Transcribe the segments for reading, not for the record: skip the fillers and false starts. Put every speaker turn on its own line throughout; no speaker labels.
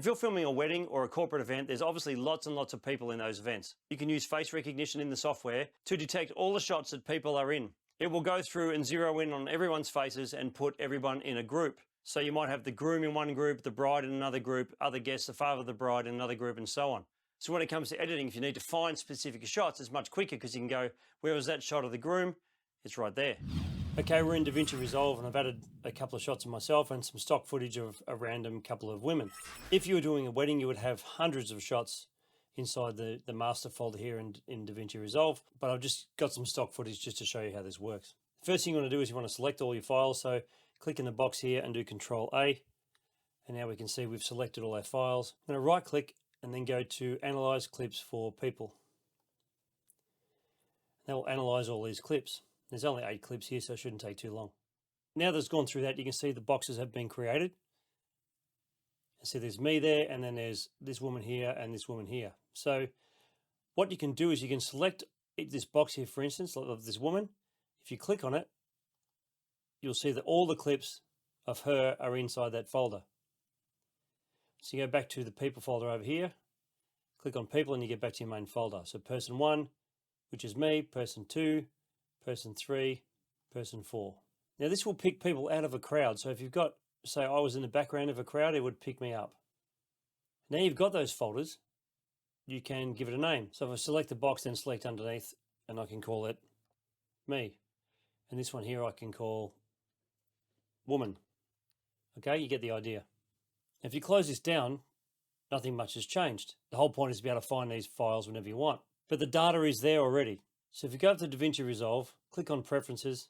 you're filming a wedding or a corporate event, there's obviously lots and lots of people in those events. You can use face recognition in the software to detect all the shots that people are in. It will go through and zero in on everyone's faces and put everyone in a group. So you might have the groom in one group, the bride in another group, other guests, the father of the bride in another group, and so on. So when it comes to editing, if you need to find specific shots, it's much quicker because you can go, where was that shot of the groom? It's right there. Okay, we're in DaVinci Resolve and I've added a couple of shots of myself and some stock footage of a random couple of women. If you were doing a wedding, you would have hundreds of shots inside the master folder here in DaVinci Resolve, but I've just got some stock footage just to show you how this works. First thing you want to do is you want to select all your files. So click in the box here and do Control A. And now we can see we've selected all our files. I'm going to right click and then go to Analyze Clips for People. That will analyze all these clips. There's only 8 clips here, so it shouldn't take too long. Now that it's gone through that, you can see the boxes have been created. And so there's me there, and then there's this woman here and this woman here. So what you can do is you can select this box here, for instance, of this woman. If you click on it, you'll see that all the clips of her are inside that folder. So you go back to the people folder over here, click on people, and you get back to your main folder. So person 1, which is me, person 2, person 3, person 4. Now this will pick people out of a crowd. So if you've got, say I was in the background of a crowd, it would pick me up. Now you've got those folders, you can give it a name. So if I select the box, then select underneath, and I can call it me. And this one here I can call woman. Okay, you get the idea. If you close this down, nothing much has changed. The whole point is to be able to find these files whenever you want. But the data is there already. So if you go up to DaVinci Resolve, click on Preferences,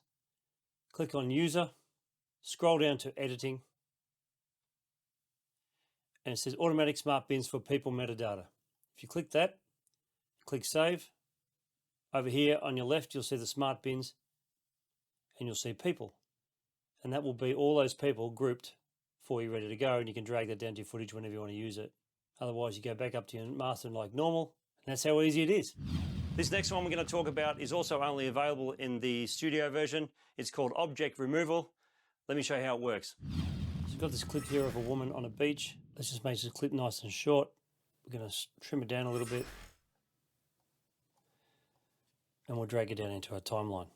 click on User, scroll down to Editing, and it says Automatic Smart Bins for People Metadata. If you click that, click Save. Over here on your left, you'll see the Smart Bins, and you'll see People. And that will be all those people grouped for you, ready to go, and you can drag that down to your footage whenever you want to use it. Otherwise, you go back up to your master like normal, and that's how easy it is. This next one we're going to talk about is also only available in the studio version. It's called Object Removal. Let me show you how it works. So we've got this clip here of a woman on a beach. Let's just make this clip nice and short. We're going to trim it down a little bit. And we'll drag it down into our timeline.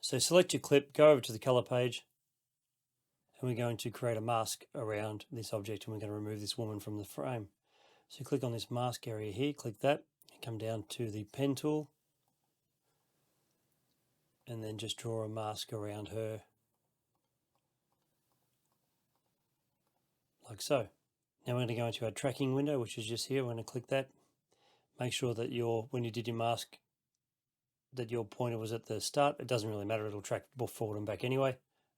So select your clip, go over to the color page, and we're going to create a mask around this object, and we're going to remove this woman from the frame. So click on this mask area here, click that, and come down to the pen tool, and then just draw a mask around her, like so. Now we're going to go into our tracking window, which is just here. We're going to click that. Make sure that when you did your mask, that your pointer was at the start. It doesn't really matter, it'll track both forward and back anyway.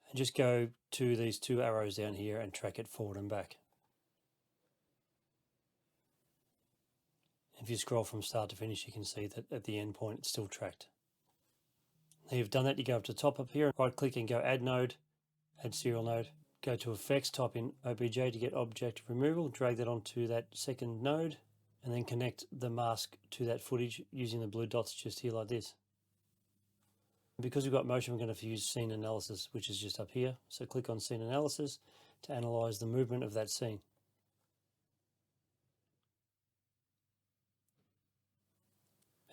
And just go to these 2 arrows down here and track it forward and back. If you scroll from start to finish, you can see that at the end point it's still tracked. Now you've done that, you go up to the top up here, right click and go Add Node, Add Serial Node. Go to Effects, type in OBJ to get Object Removal, drag that onto that second node, and then connect the mask to that footage using the blue dots just here like this. Because we've got motion, we're going to use Scene Analysis, which is just up here. So click on Scene Analysis to analyze the movement of that scene.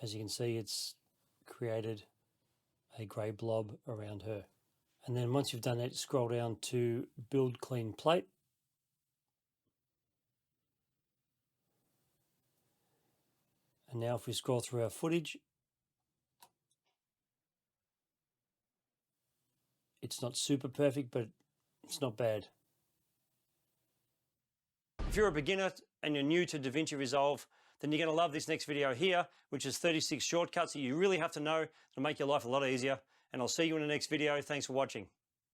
As you can see, it's created a grey blob around her. And then once you've done that, scroll down to Build Clean Plate. And now if we scroll through our footage, it's not super perfect, but it's not bad. If you're a beginner and you're new to DaVinci Resolve, then you're going to love this next video here, which is 36 shortcuts that you really have to know to make your life a lot easier. And I'll see you in the next video. Thanks for watching.